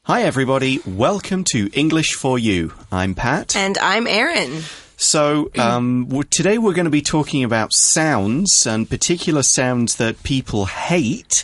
Hi everybody, welcome to English for You. I'm Pat. And I'm Erin. So, today we're going to be talking about sounds and particular sounds that people hate.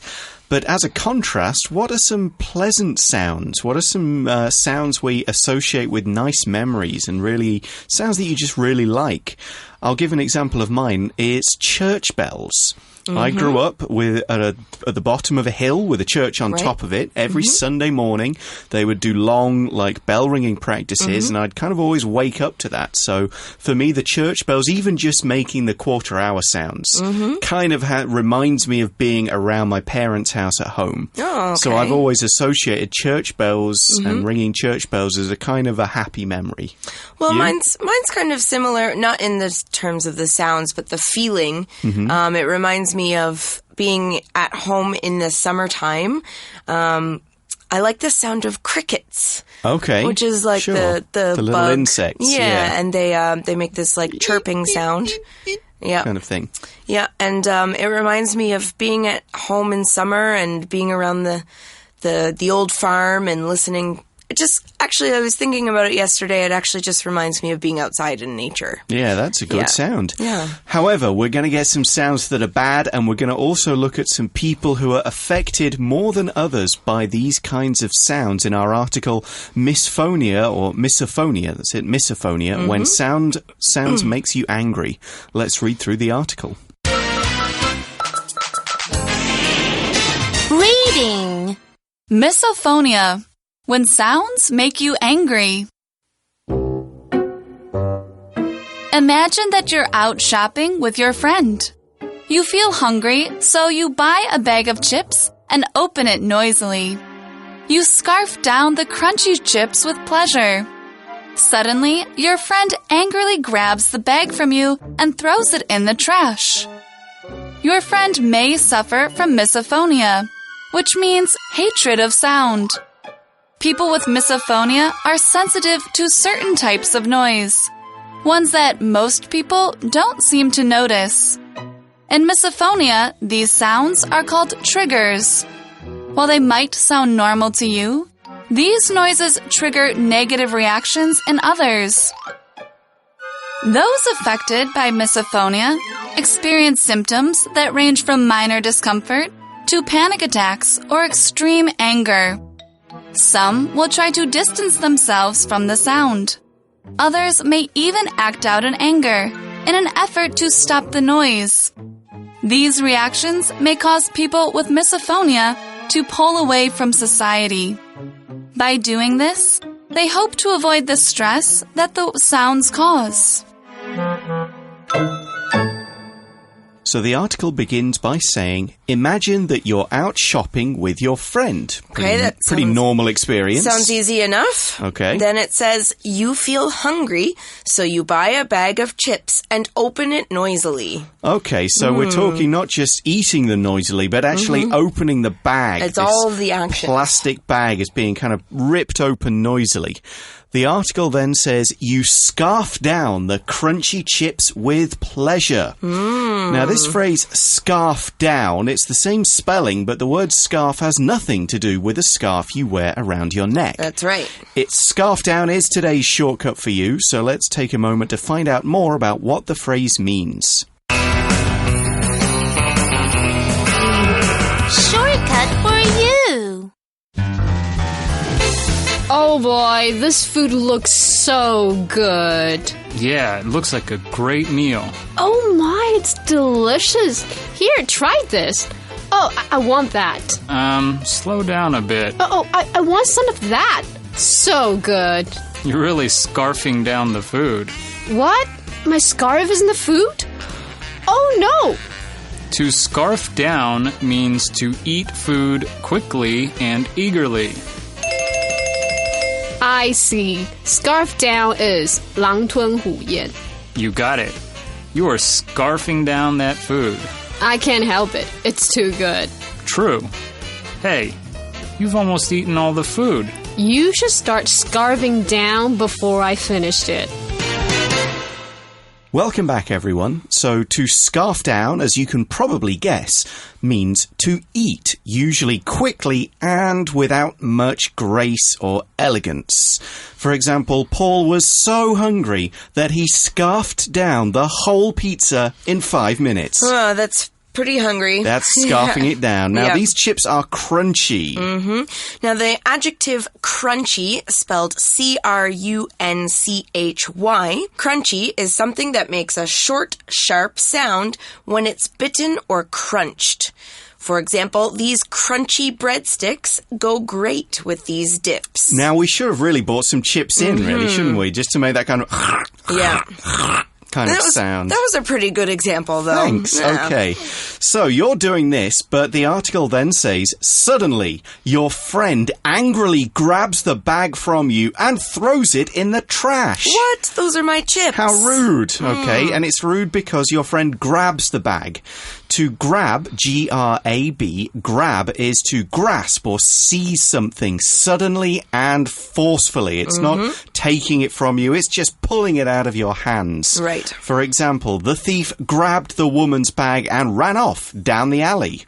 But as a contrast, what are some pleasant sounds? What are some sounds we associate with nice memories and really sounds that you just really like? I'll give an example of mine. It's church bells. I grew up at the bottom of a hill with a church on top of it. Every Sunday morning, they would do long, bell ringing practices, and I'd kind of always wake up to that. So for me, the church bells, even just making the quarter-hour sounds, kind of reminds me of being around my parents' house at home. Oh, okay. So I've always associated church bells and ringing church bells as a kind of a happy memory. Well, mine's kind of similar, not in the terms of the sounds, but the feeling. It reminds me of being at home in the summertime. I like the sound of crickets. Okay. Which is like the little bug. insects. Yeah, and they make this chirping sound. Yeah. Kind of thing. Yeah, and it reminds me of being at home in summer and being around the old farm and listening. I was thinking about it yesterday. It actually just reminds me of being outside in nature. Yeah, that's a good sound. Yeah. However, we're going to get some sounds that are bad, and we're going to also look at some people who are affected more than others by these kinds of sounds in our article, Misphonia, or Misophonia, that's it, Misophonia, when sounds makes you angry. Let's read through the article. Reading. Misophonia. When sounds make you angry. Imagine that you're out shopping with your friend. You feel hungry, so you buy a bag of chips and open it noisily. You scarf down the crunchy chips with pleasure. Suddenly, your friend angrily grabs the bag from you and throws it in the trash. Your friend may suffer from misophonia, which means hatred of sound. People with misophonia are sensitive to certain types of noise, ones that most people don't seem to notice. In misophonia, these sounds are called triggers. While they might sound normal to you, these noises trigger negative reactions in others. Those affected by misophonia experience symptoms that range from minor discomfort to panic attacks or extreme anger. Some will try to distance themselves from the sound. Others may even act out in anger in an effort to stop the noise. These reactions may cause people with misophonia to pull away from society. By doing this, they hope to avoid the stress that the sounds cause. So the article begins by saying, imagine that you're out shopping with your friend. Pretty normal experience. Sounds easy enough. Okay. Then it says, you feel hungry, so you buy a bag of chips and open it noisily. Okay, so we're talking not just eating them noisily, but actually opening the bag. It's all of the action. Plastic bag is being kind of ripped open noisily. The article then says, you scarf down the crunchy chips with pleasure. Now, this phrase, scarf down, it's the same spelling, but the word scarf has nothing to do with a scarf you wear around your neck. That's right. It's scarf down is today's shortcut for you, so let's take a moment to find out more about what the phrase means. Shortcut for you. Oh boy, this food looks so good. Yeah, it looks like a great meal. Oh my, it's delicious. Here, try this. Oh, I want that. Slow down a bit. I want some of that. So good. You're really scarfing down the food. What? My scarf is in the food? Oh no! To scarf down means to eat food quickly and eagerly. I see. Scarf down is 狼吞虎咽. You got it. You are scarfing down that food. I can't help it. It's too good. True. Hey, you've almost eaten all the food. You should start scarfing down before I finished it. Welcome back, everyone. So, to scarf down, as you can probably guess, means to eat, usually quickly and without much grace or elegance. For example, Paul was so hungry that he scarfed down the whole pizza in 5 minutes. Oh, that's pretty hungry. That's scarfing it down. Now, Yeah. these chips are crunchy. Now, the adjective crunchy, spelled C-R-U-N-C-H-Y, crunchy is something that makes a short, sharp sound when it's bitten or crunched. For example, these crunchy breadsticks go great with these dips. Now, we should have really bought some chips in, really, shouldn't we? Just to make that kind of Yeah. kind of sound. That was a pretty good example, though. Thanks. Yeah. Okay. So you're doing this, but the article then says, suddenly, your friend angrily grabs the bag from you and throws it in the trash. What? Those are my chips. How rude. Okay. And it's rude because your friend grabs the bag. To grab, G-R-A-B, grab is to grasp or seize something suddenly and forcefully. It's not taking it from you, it's just pulling it out of your hands. Right. For example, the thief grabbed the woman's bag and ran off down the alley.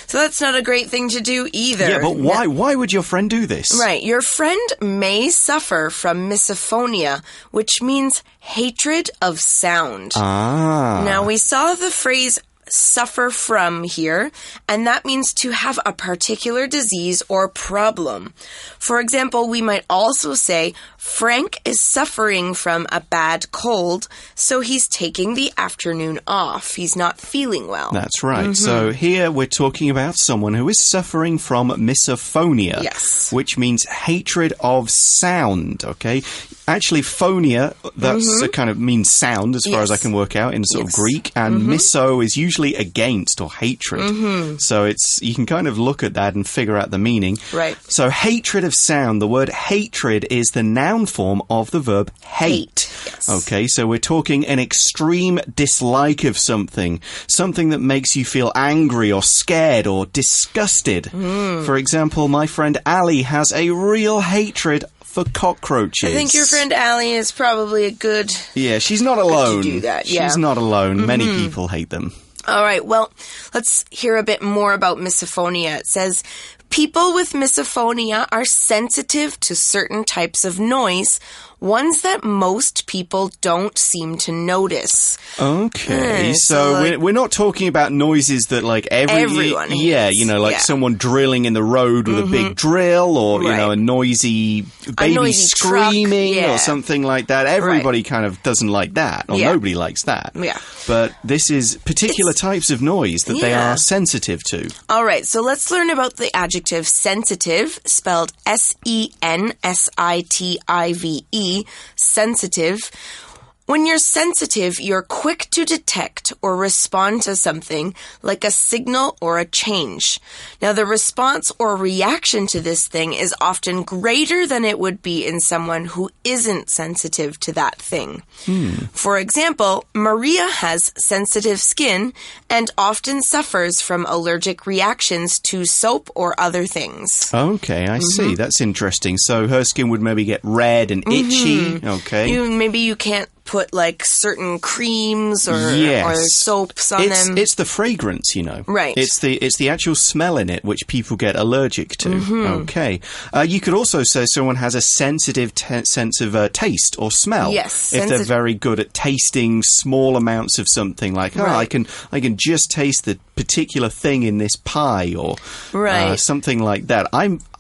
So that's not a great thing to do either. Yeah, but why? Why would your friend do this? Right. Your friend may suffer from misophonia, which means hatred of sound. Ah. Now, we saw the phrase suffer from here, and that means to have a particular disease or problem. For example, we might also say, Frank is suffering from a bad cold, so he's taking the afternoon off. He's not feeling well. That's right. So here we're talking about someone who is suffering from misophonia. Yes. Which means hatred of sound, okay? Actually, phonia, that's kind of means sound as far as I can work out in sort of Greek. And miso is usually against or hatred. So you can kind of look at that and figure out the meaning. Right. So hatred of sound, the word hatred is the noun form of the verb hate. Yes. Okay, so we're talking an extreme dislike of something that makes you feel angry or scared or disgusted. For example, my friend Ali has a real hatred for cockroaches. I think your friend Allie is probably a good... Yeah, she's not alone. do that, yeah. She's not alone. Many people hate them. All right, well, let's hear a bit more about misophonia. It says, people with misophonia are sensitive to certain types of noise, ones that most people don't seem to notice. Okay, so like, we're not talking about noises that like everyone hates. Yeah, you know, like someone drilling in the road with a big drill, or you know, a noisy baby noisy screaming truck, or something like that. Everybody kind of doesn't like that, or nobody likes that. Yeah. But this is particular types of noise that they are sensitive to. All right, so let's learn about the adjective sensitive, spelled S-E-N-S-I-T-I-V-E, sensitive. When you're sensitive, you're quick to detect or respond to something like a signal or a change. Now, the response or reaction to this thing is often greater than it would be in someone who isn't sensitive to that thing. For example, Maria has sensitive skin and often suffers from allergic reactions to soap or other things. Okay, I see. That's interesting. So her skin would maybe get red and itchy. Okay. Maybe you can't put like certain creams or soaps on them. It's the fragrance, you know. Right. It's the actual smell in it which people get allergic to. Okay. You could also say someone has a sensitive sense of taste or smell. Yes. If they're very good at tasting small amounts of something, like I can just taste the particular thing in this pie or something like that.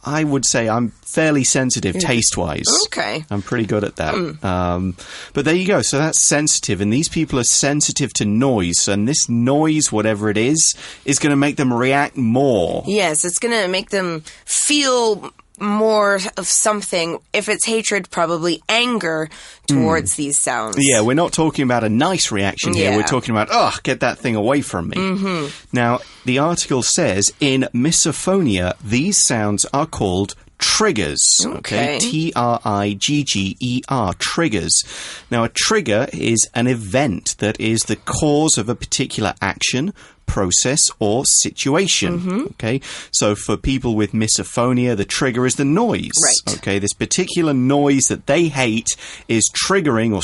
I would say I'm fairly sensitive taste-wise. Okay. I'm pretty good at that. But there you go. So that's sensitive. And these people are sensitive to noise. And this noise, whatever it is going to make them react more. Yes, it's going to make them feel more of something. If it's hatred, probably anger towards these sounds. Yeah, we're not talking about a nice reaction here. We're talking about, get that thing away from me. Now, the article says, in misophonia, these sounds are called triggers. Okay. T-R-I-G-G-E-R. Triggers. Now, a trigger is an event that is the cause of a particular action, process or situation. Okay, so for people with misophonia, the trigger is the noise. Right. Okay, this particular noise that they hate is triggering or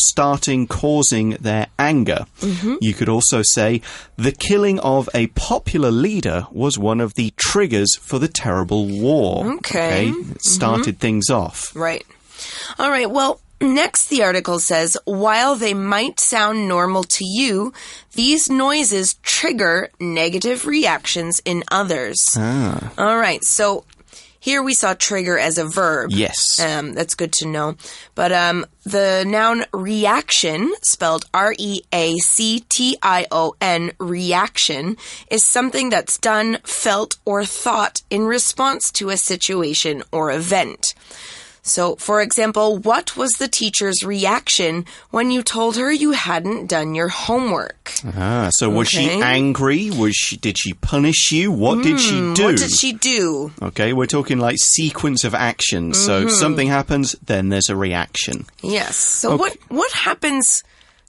causing their anger. You could also say the killing of a popular leader was one of the triggers for the terrible war. Okay. It started things off. Right. All right. Well, next the article says, while they might sound normal to you, these noises trigger negative reactions in others. All right. So here we saw trigger as a verb. Yes. That's good to know. But the noun reaction, spelled R-E-A-C-T-I-O-N, reaction, is something that's done, felt, or thought in response to a situation or event. So, for example, what was the teacher's reaction when you told her you hadn't done your homework? So was she angry? Did she punish you? What did she do? What did she do? Okay, we're talking like sequence of actions. So something happens, then there's a reaction. Yes. So what happens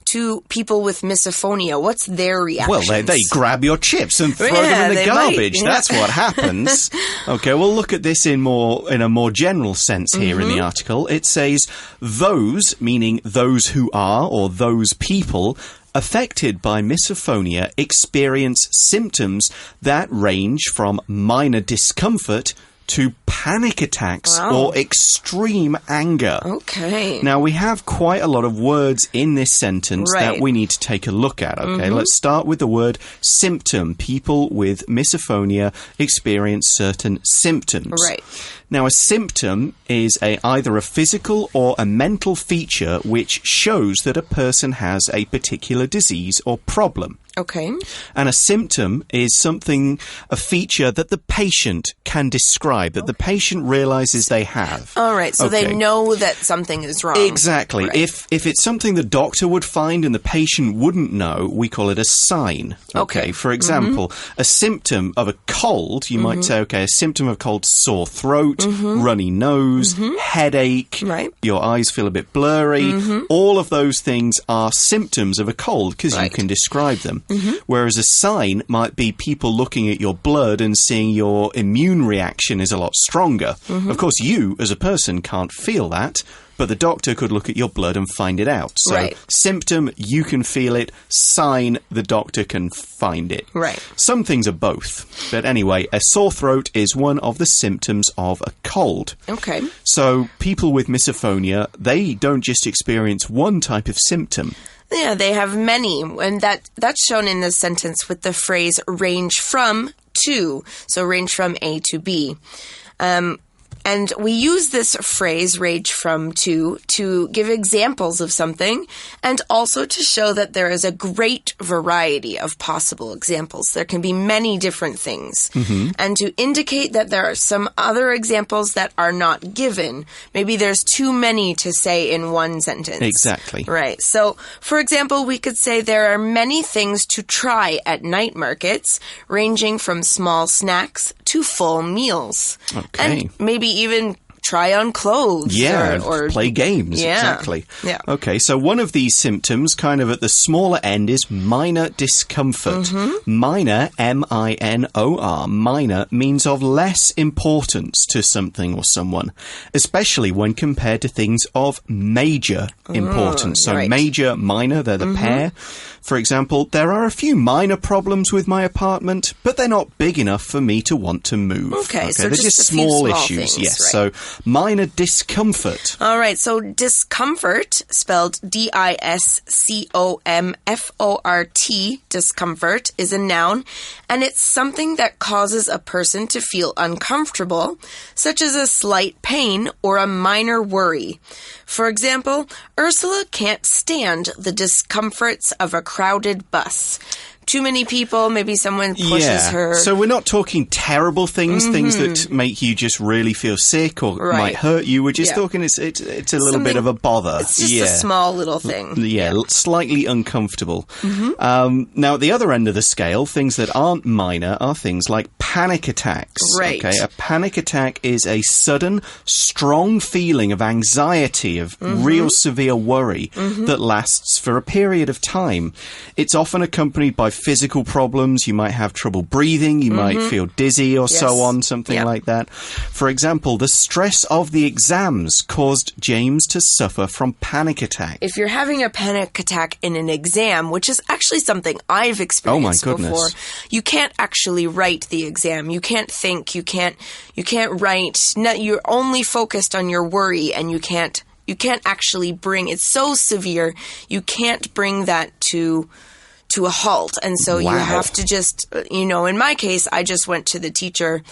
to people with misophonia? What's their reaction? Well, they grab your chips and throw them in the garbage. That's what happens. Okay, we'll look at this in a more general sense here in the article. It says, those, meaning those who are or those people, affected by misophonia experience symptoms that range from minor discomfort to panic attacks or extreme anger. Okay. Now, we have quite a lot of words in this sentence that we need to take a look at, okay? Let's start with the word symptom. People with misophonia experience certain symptoms. Right. Now, a symptom is either a physical or a mental feature which shows that a person has a particular disease or problem. Okay. And a symptom is a feature that the patient can describe, that the patient realizes they have. All right, so they know that something is wrong. Exactly. Right. If it's something the doctor would find and the patient wouldn't know, we call it a sign. Okay. For example, a symptom of a cold, you might say, a symptom of cold, sore throat, runny nose, headache, your eyes feel a bit blurry. All of those things are symptoms of a cold because you can describe them. Whereas a sign might be people looking at your blood and seeing your immune reaction is a lot stronger. Of course, you as a person can't feel that, but the doctor could look at your blood and find it out. So symptom, you can feel it. Sign, the doctor can find it. Right. Some things are both. But anyway, a sore throat is one of the symptoms of a cold. Okay. So people with misophonia, they don't just experience one type of symptom. Yeah, they have many, and that's shown in this sentence with the phrase range from to, so range from A to B. And we use this phrase, range from to give examples of something and also to show that there is a great variety of possible examples. There can be many different things. And to indicate that there are some other examples that are not given. Maybe there's too many to say in one sentence. Exactly. Right. So, for example, we could say there are many things to try at night markets, ranging from small snacks to full meals. Okay. And maybe even try on clothes. Yeah, or play games. Yeah, exactly. Yeah. Okay, so one of these symptoms, kind of at the smaller end, is minor discomfort. Minor, M-I-N-O-R, minor means of less importance to something or someone, especially when compared to things of major importance. So major, minor, they're the pair. For example, there are a few minor problems with my apartment, but they're not big enough for me to want to move. Okay, so they're just small issues. Things, yes, right. so minor discomfort. All right, so discomfort, spelled D-I-S-C-O-M-F-O-R-T, discomfort, is a noun, and it's something that causes a person to feel uncomfortable, such as a slight pain or a minor worry. For example, Ursula can't stand the discomforts of a crowded bus. Too many people, maybe someone pushes her. So we're not talking terrible things, things that make you just really feel sick or might hurt you. We're just talking it's a little bit of a bother. It's just a small little thing. Slightly uncomfortable. Now, at the other end of the scale, things that aren't minor are things like panic attacks. Right. Okay, a panic attack is a sudden, strong feeling of anxiety, of real severe worry that lasts for a period of time. It's often accompanied by physical problems. You might have trouble breathing. You might feel dizzy or so on, something like that. For example, the stress of the exams caused James to suffer from panic attack. If you're having a panic attack in an exam, which is actually something I've experienced before, you can't actually write the exam. You can't think. You can't write. No, you're only focused on your worry, and you can't actually bring. It's so severe. You can't bring that to a halt, and so you have to just, in my case, I just went to the teacher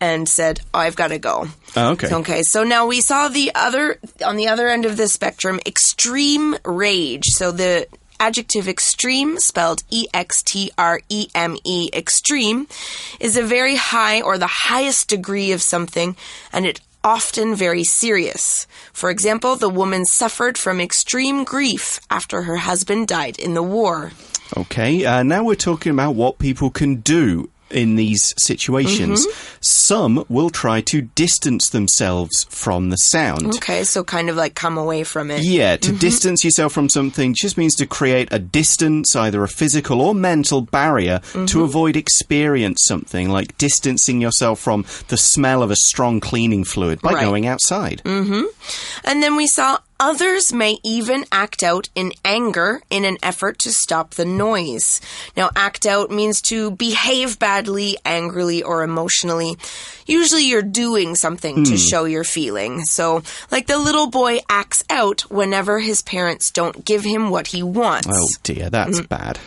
and said, I've got to go. Oh, okay. Okay, so now we saw on the other end of the spectrum, extreme rage. So the adjective extreme, spelled E-X-T-R-E-M-E, extreme, is a very high or the highest degree of something, and it often very serious. For example, the woman suffered from extreme grief after her husband died in the war. Okay, now we're talking about what people can do in these situations. Some will try to distance themselves from the sound. Okay, so kind of like come away from it. Yeah, to distance yourself from something just means to create a distance, either a physical or mental barrier, to avoid experience something, like distancing yourself from the smell of a strong cleaning fluid by going outside. And then we saw others may even act out in anger in an effort to stop the noise. Now, act out means to behave badly, angrily, or emotionally. Usually you're doing something to show your feeling. So, like the little boy acts out whenever his parents don't give him what he wants. Oh dear, that's bad.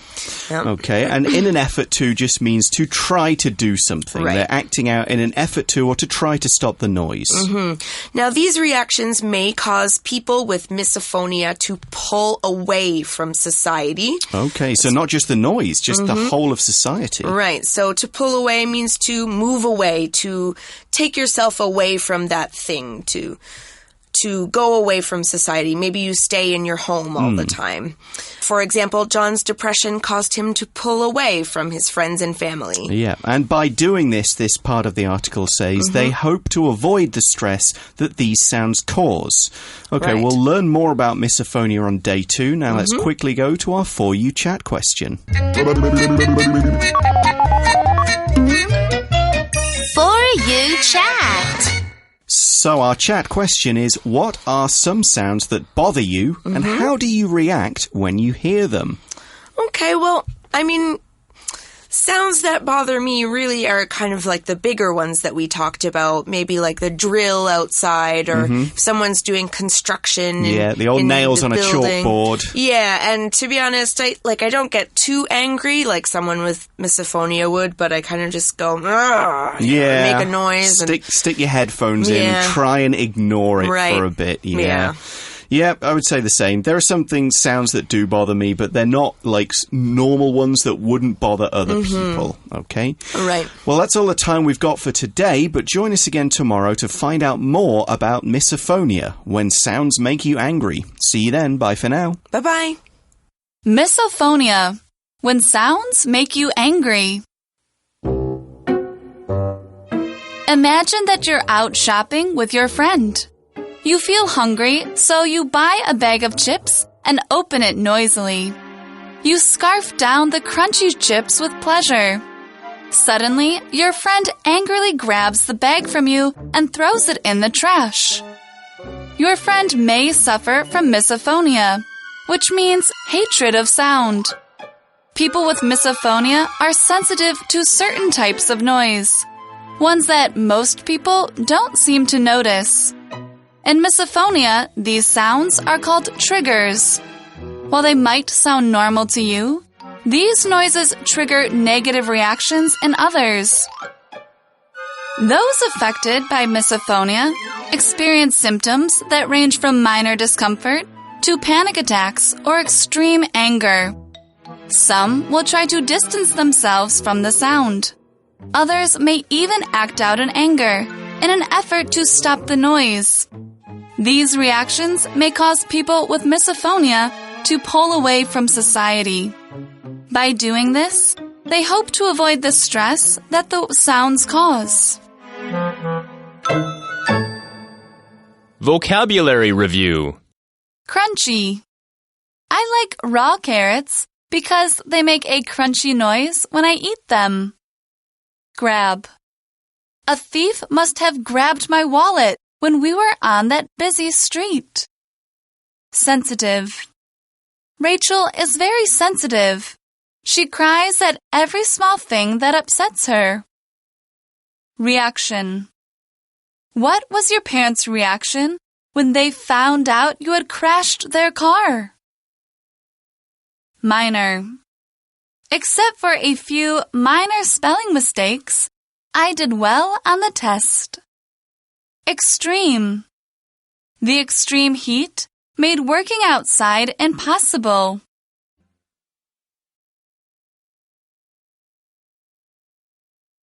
Yep. Okay, and in an effort to just means to try to do something. Right. They're acting out in an effort to or to try to stop the noise. Now, these reactions may cause people with misophonia to pull away from society. Okay, so not just the noise, just the whole of society. Right, so to pull away means to move away, to take yourself away from that thing, to go away from society. Maybe you stay in your home all the time. For example, John's depression caused him to pull away from his friends and family. Yeah, and by doing this part of the article says they hope to avoid the stress that these sounds cause. Okay, Right. we'll learn more about misophonia on day 2. Now let's quickly go to our For You chat question. For You Chat. So our chat question is, what are some sounds that bother you, and how do you react when you hear them? Okay, well, I mean, sounds that bother me really are kind of like the bigger ones that we talked about, maybe like the drill outside, or if someone's doing construction. Yeah, the old nails on a chalkboard. Yeah, and to be honest, I don't get too angry like someone with misophonia would, but I kind of just go, Yeah, make a noise. Stick your headphones in and try and ignore it for a bit. Yeah, I would say the same. There are some sounds that do bother me, but they're not like normal ones that wouldn't bother other people, okay? Right. Well, that's all the time we've got for today, but join us again tomorrow to find out more about misophonia, when sounds make you angry. See you then. Bye for now. Bye-bye. Misophonia. When sounds make you angry. Imagine that you're out shopping with your friend. You feel hungry, so you buy a bag of chips and open it noisily. You scarf down the crunchy chips with pleasure. Suddenly, your friend angrily grabs the bag from you and throws it in the trash. Your friend may suffer from misophonia, which means hatred of sound. People with misophonia are sensitive to certain types of noise, ones that most people don't seem to notice. In misophonia, these sounds are called triggers. While they might sound normal to you, these noises trigger negative reactions in others. Those affected by misophonia experience symptoms that range from minor discomfort to panic attacks or extreme anger. Some will try to distance themselves from the sound. Others may even act out in anger in an effort to stop the noise. These reactions may cause people with misophonia to pull away from society. By doing this, they hope to avoid the stress that the sounds cause. Vocabulary Review. Crunchy. I like raw carrots, because they make a crunchy noise when I eat them. Grab. A thief must have grabbed my wallet when we were on that busy street. Sensitive. Rachel is very sensitive. She cries at every small thing that upsets her. Reaction. What was your parents' reaction when they found out you had crashed their car? Minor. Except for a few minor spelling mistakes, I did well on the test. Extreme. The extreme heat made working outside impossible.